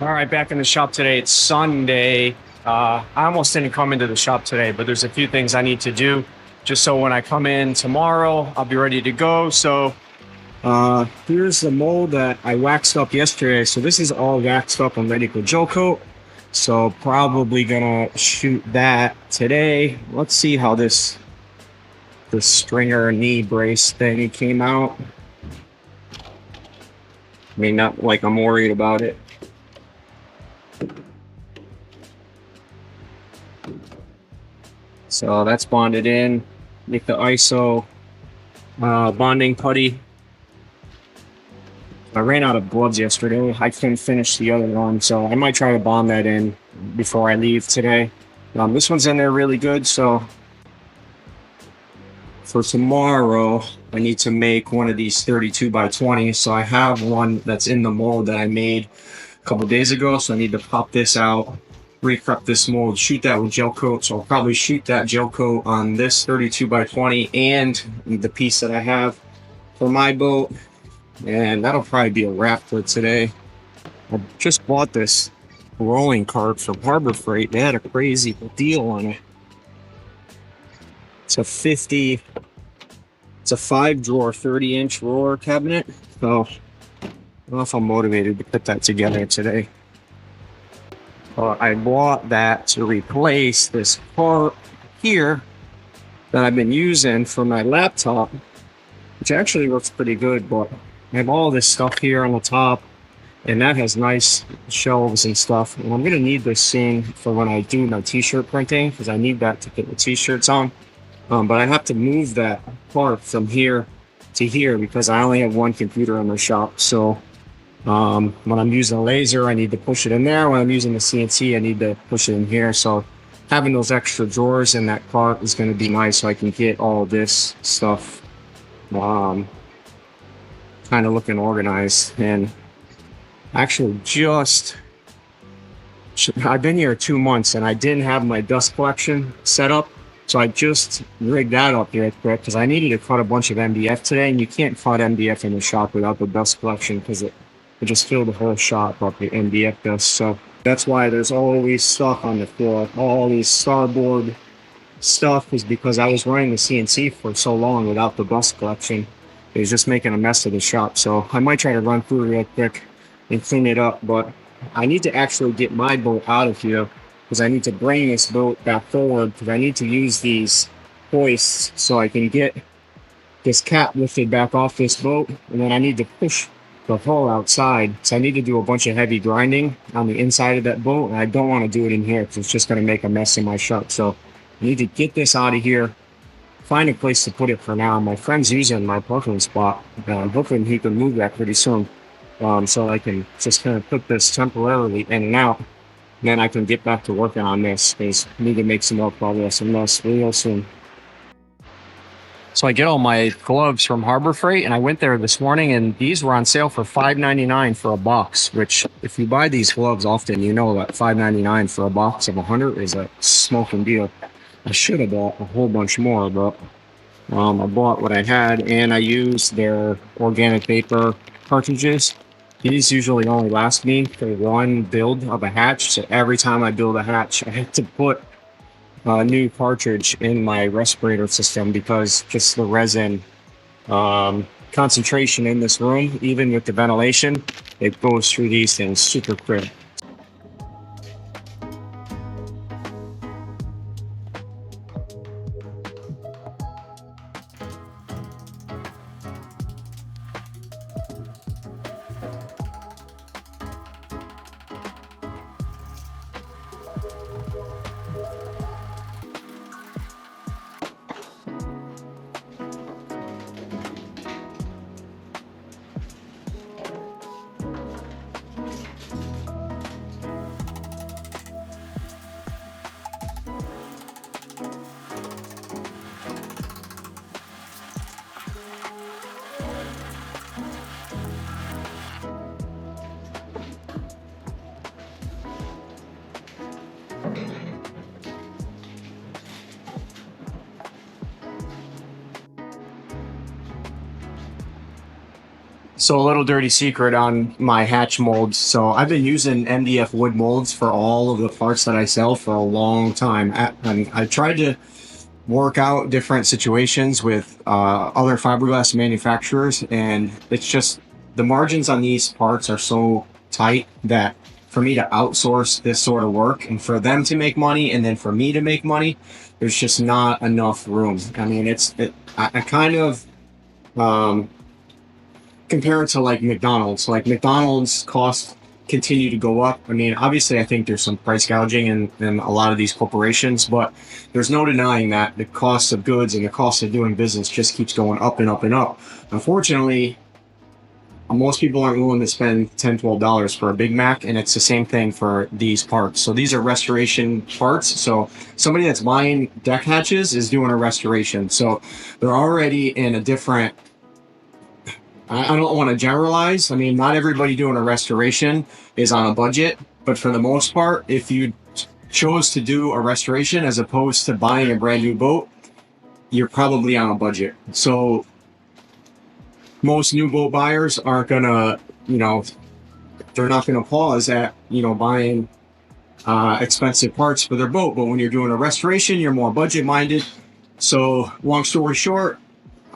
All right, back in the shop today. It's Sunday. I almost didn't come into the shop today, but there's a few things I need to do just so when I come in tomorrow, I'll be ready to go. So here's the mold that I waxed up yesterday. So this is all waxed up and ready for Gelcoat. So probably gonna shoot that today. Let's see how this stringer knee brace thing came out. I mean, not like I'm worried about it. So that's bonded in. Make the ISO bonding putty. I ran out of gloves yesterday. I couldn't finish the other one, so I might try to bond that in before I leave today. This one's in there really good, so for tomorrow, I need to make one of these 32 by 20. So I have one that's in the mold that I made a couple days ago, so I need to pop this out, re-prep this mold, shoot that with gel coat. So I'll probably shoot that gel coat on this 32 by 20 and the piece that I have for my boat. And that'll probably be a wrap for today. I just bought this rolling cart from Harbor Freight. They had a crazy deal on it. It's a 5-drawer, 30-inch roller cabinet. So I don't know if I'm motivated to put that together today. I bought that to replace this part here that I've been using for my laptop, which actually looks pretty good, but I have all this stuff here on the top, and that has nice shelves and stuff. And I'm gonna need this thing for when I do my t-shirt printing, because I need that to put the t-shirts on. But I have to move that part from here to here because I only have one computer in the shop. So when I'm using a laser, I need to push it in there. When I'm using the CNC, I need to push it in here. So having those extra drawers in that cart is going to be nice, so I can get all this stuff kind of looking organized. And actually I've been here 2 months and I didn't have my dust collection set up. So I just rigged that up here quick because I needed to cut a bunch of MDF today, and you can't cut MDF in the shop without the dust collection because it just filled the whole shop up with MDF dust. So that's why there's always stuff on the floor. All these starboard stuff is because I was running the CNC for so long without the dust collection. It was just making a mess of the shop. So I might try to run through real quick and clean it up, but I need to actually get my boat out of here because I need to bring this boat back forward because I need to use these hoists so I can get this cap lifted back off this boat, and then I need to push the hull outside. So I need to do a bunch of heavy grinding on the inside of that boat, and I don't want to do it in here because it's just going to make a mess in my shop. So I need to get this out of here, find a place to put it for now. My friend's using my parking spot. I'm hoping he can move that pretty soon, so I can just kind of put this temporarily in and out. Then I can get back to working on this because I need to make some more progress on this real soon. So I get all my gloves from Harbor Freight, and I went there this morning, and these were on sale for $5.99 for a box, which if you buy these gloves often, you know that $5.99 for a box of 100 is a smoking deal. I should have bought a whole bunch more, but I bought what I had, and I used their organic vapor cartridges. These usually only last me for one build of a hatch, so every time I build a hatch, I have to put a new cartridge in my respirator system because just the resin concentration in this room, even with the ventilation, it goes through these things super quick. So a little dirty secret on my hatch molds. So I've been using MDF wood molds for all of the parts that I sell for a long time. And I tried to work out different situations with other fiberglass manufacturers, and it's just the margins on these parts are so tight that for me to outsource this sort of work and for them to make money and then for me to make money, there's just not enough room. I mean, I kind of compare it to like McDonald's. Like McDonald's costs continue to go up. I mean, obviously, I think there's some price gouging in a lot of these corporations, but there's no denying that the cost of goods and the cost of doing business just keeps going up and up and up. Unfortunately, most people aren't willing to spend $10, $12 for a Big Mac, and it's the same thing for these parts. So these are restoration parts. So somebody that's buying deck hatches is doing a restoration. So they're already in a different, I don't want to generalize. I mean, not everybody doing a restoration is on a budget, but for the most part, if you chose to do a restoration as opposed to buying a brand new boat, you're probably on a budget. So most new boat buyers aren't gonna, they're not gonna pause at, buying expensive parts for their boat. But when you're doing a restoration, you're more budget minded. So long story short,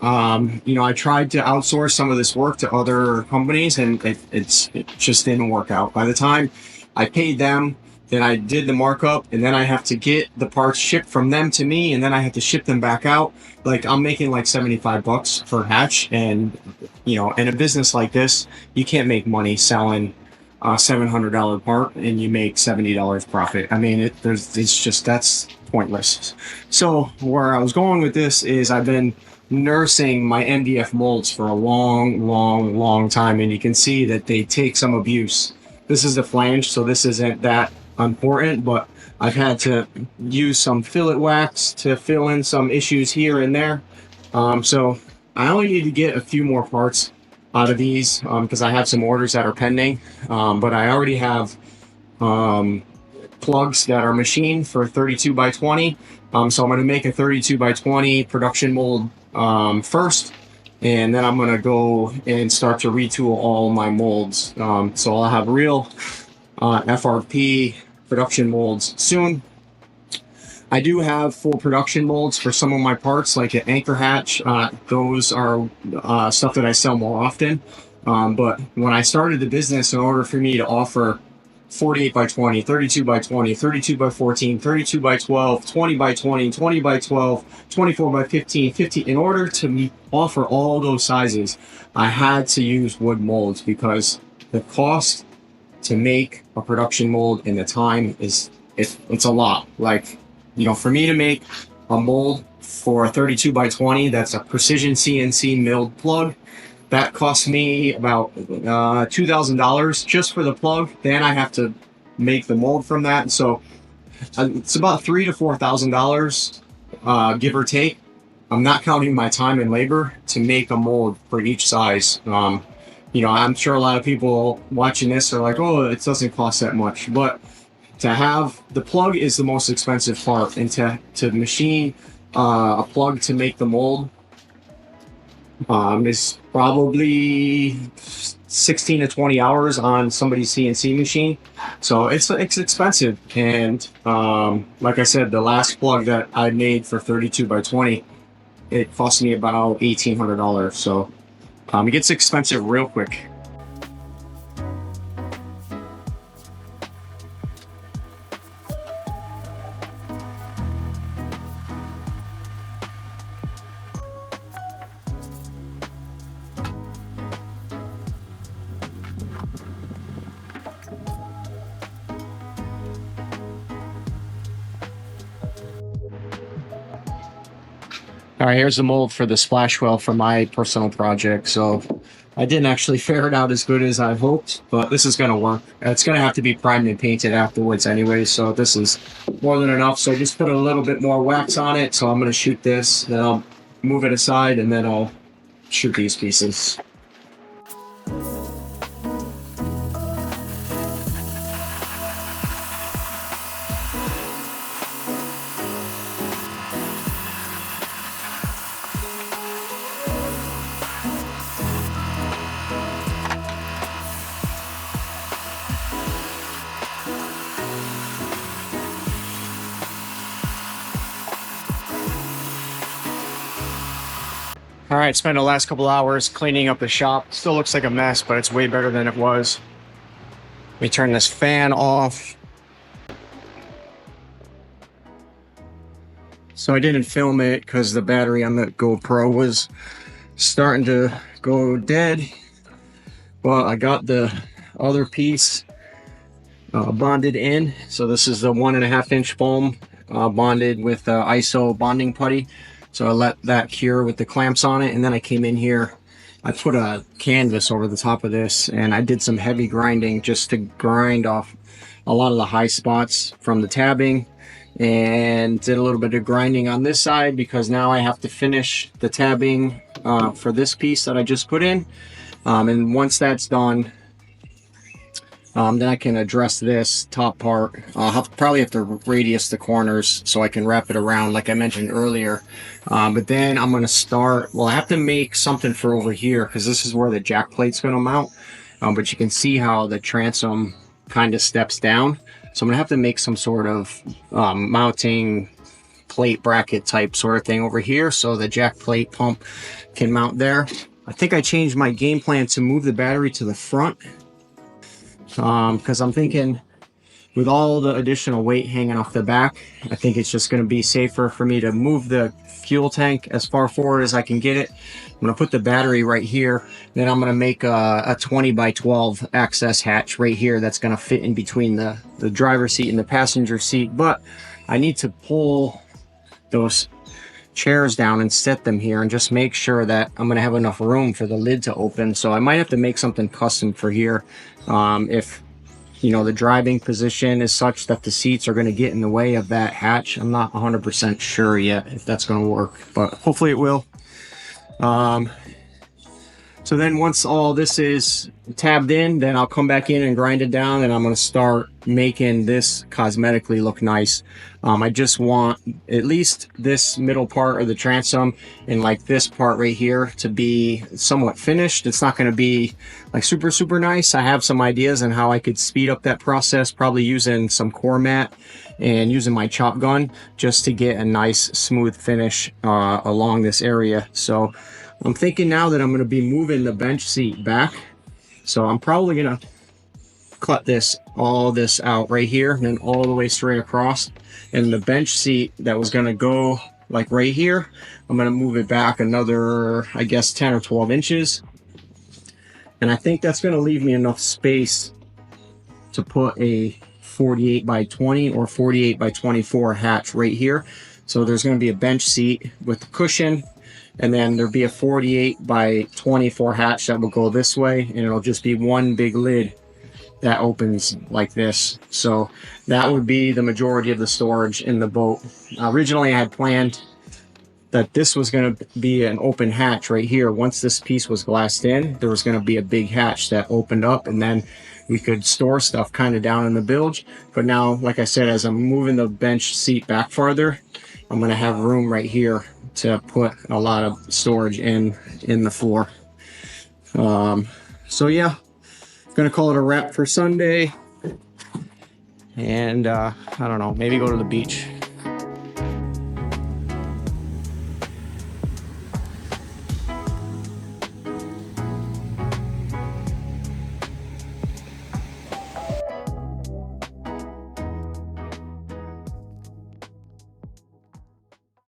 I tried to outsource some of this work to other companies, and it just didn't work out. By the time I paid them, then I did the markup, and then I have to get the parts shipped from them to me, and then I have to ship them back out. Like, I'm making like $75 per hatch, and in a business like this, you can't make money selling a $700 part and you make $70 profit. I mean, that's pointless. So where I was going with this is I've been nursing my MDF molds for a long time, and you can see that they take some abuse. This is the flange, so this isn't that important, but I've had to use some fillet wax to fill in some issues here and there. So I only need to get a few more parts out of these because I have some orders that are pending, but I already have plugs that are machined for 32 by 20. So I'm going to make a 32 by 20 production mold first, and then I'm going to go and start to retool all my molds. So I'll have real FRP production molds soon. I do have full production molds for some of my parts, like an anchor hatch. Those are stuff that I sell more often. But when I started the business, in order for me to offer 48 by 20, 32 by 20, 32 by 14, 32 by 12, 20 by 20, 20 by 12, 24 by 15, 50. In order to offer all those sizes, I had to use wood molds because the cost to make a production mold and the time it's a lot. Like, for me to make a mold for a 32 by 20, that's a precision CNC milled plug. That cost me about $2,000 just for the plug. Then I have to make the mold from that. So it's about $3,000 to $4,000, give or take. I'm not counting my time and labor to make a mold for each size. I'm sure a lot of people watching this are like, oh, it doesn't cost that much. But to have the plug is the most expensive part, and to machine a plug to make the mold is probably 16 to 20 hours on somebody's CNC machine. So it's expensive. And like I said, the last plug that I made for 32 by 20, it cost me about $1,800. So it gets expensive real quick. All right, here's the mold for the splash well for my personal project. So I didn't actually fare it out as good as I hoped, but this is going to work. It's going to have to be primed and painted afterwards anyway, so this is more than enough. So I just put a little bit more wax on it. So I'm going to shoot this, then I'll move it aside, and then I'll shoot these pieces. All right, spent the last couple hours cleaning up the shop. Still looks like a mess, but it's way better than it was. Let me turn this fan off. So I didn't film it because the battery on the GoPro was starting to go dead. Well, I got the other piece bonded in. So this is the 1.5 inch foam bonded with ISO bonding putty. So I let that cure with the clamps on it, and then I came in here. I put a canvas over the top of this, and I did some heavy grinding just to grind off a lot of the high spots from the tabbing, and did a little bit of grinding on this side because now I have to finish the tabbing for this piece that I just put in. And once that's done, then I can address this top part. I'll probably have to radius the corners so I can wrap it around like I mentioned earlier. But then I'm going to start, well, I have to make something for over here because this is where the jack plate's going to mount. But you can see how the transom kind of steps down. So I'm going to have to make some sort of mounting plate bracket type sort of thing over here so the jack plate pump can mount there. I think I changed my game plan to move the battery to the front. Because I'm thinking with all the additional weight hanging off the back, I think it's just going to be safer for me to move the fuel tank as far forward as I can get it. I'm going to put the battery right here. Then I'm going to make a 20 by 12 access hatch right here that's going to fit in between the driver's seat and the passenger seat. But I need to pull those chairs down and set them here and just make sure that I'm going to have enough room for the lid to open. So I might have to make something custom for here. If you know the driving position is such that the seats are going to get in the way of that hatch, I'm not 100% sure yet if that's going to work, but hopefully it will. So then once all this is tabbed in, then I'll come back in and grind it down, and I'm going to start making this cosmetically look nice. I just want at least this middle part of the transom and like this part right here to be somewhat finished. It's not going to be like super nice. I have some ideas on how I could speed up that process, probably using some core mat and using my chop gun just to get a nice smooth finish along this area. So I'm thinking now that I'm going to be moving the bench seat back. So I'm probably going to cut all this out right here and then all the way straight across. And the bench seat that was going to go like right here, I'm going to move it back another, I guess, 10 or 12 inches. And I think that's going to leave me enough space to put a 48 by 20 or 48 by 24 hatch right here. So there's going to be a bench seat with the cushion, and then there'll be a 48 by 24 hatch that will go this way, and it'll just be one big lid that opens like this. So that would be the majority of the storage in the boat. Originally I had planned that this was going to be an open hatch right here. Once this piece was glassed in, there was going to be a big hatch that opened up, and then we could store stuff kind of down in the bilge. But now, like I said, as I'm moving the bench seat back farther, I'm going to have room right here to put a lot of storage in the floor. So yeah, gonna call it a wrap for Sunday, and I don't know, maybe go to the beach.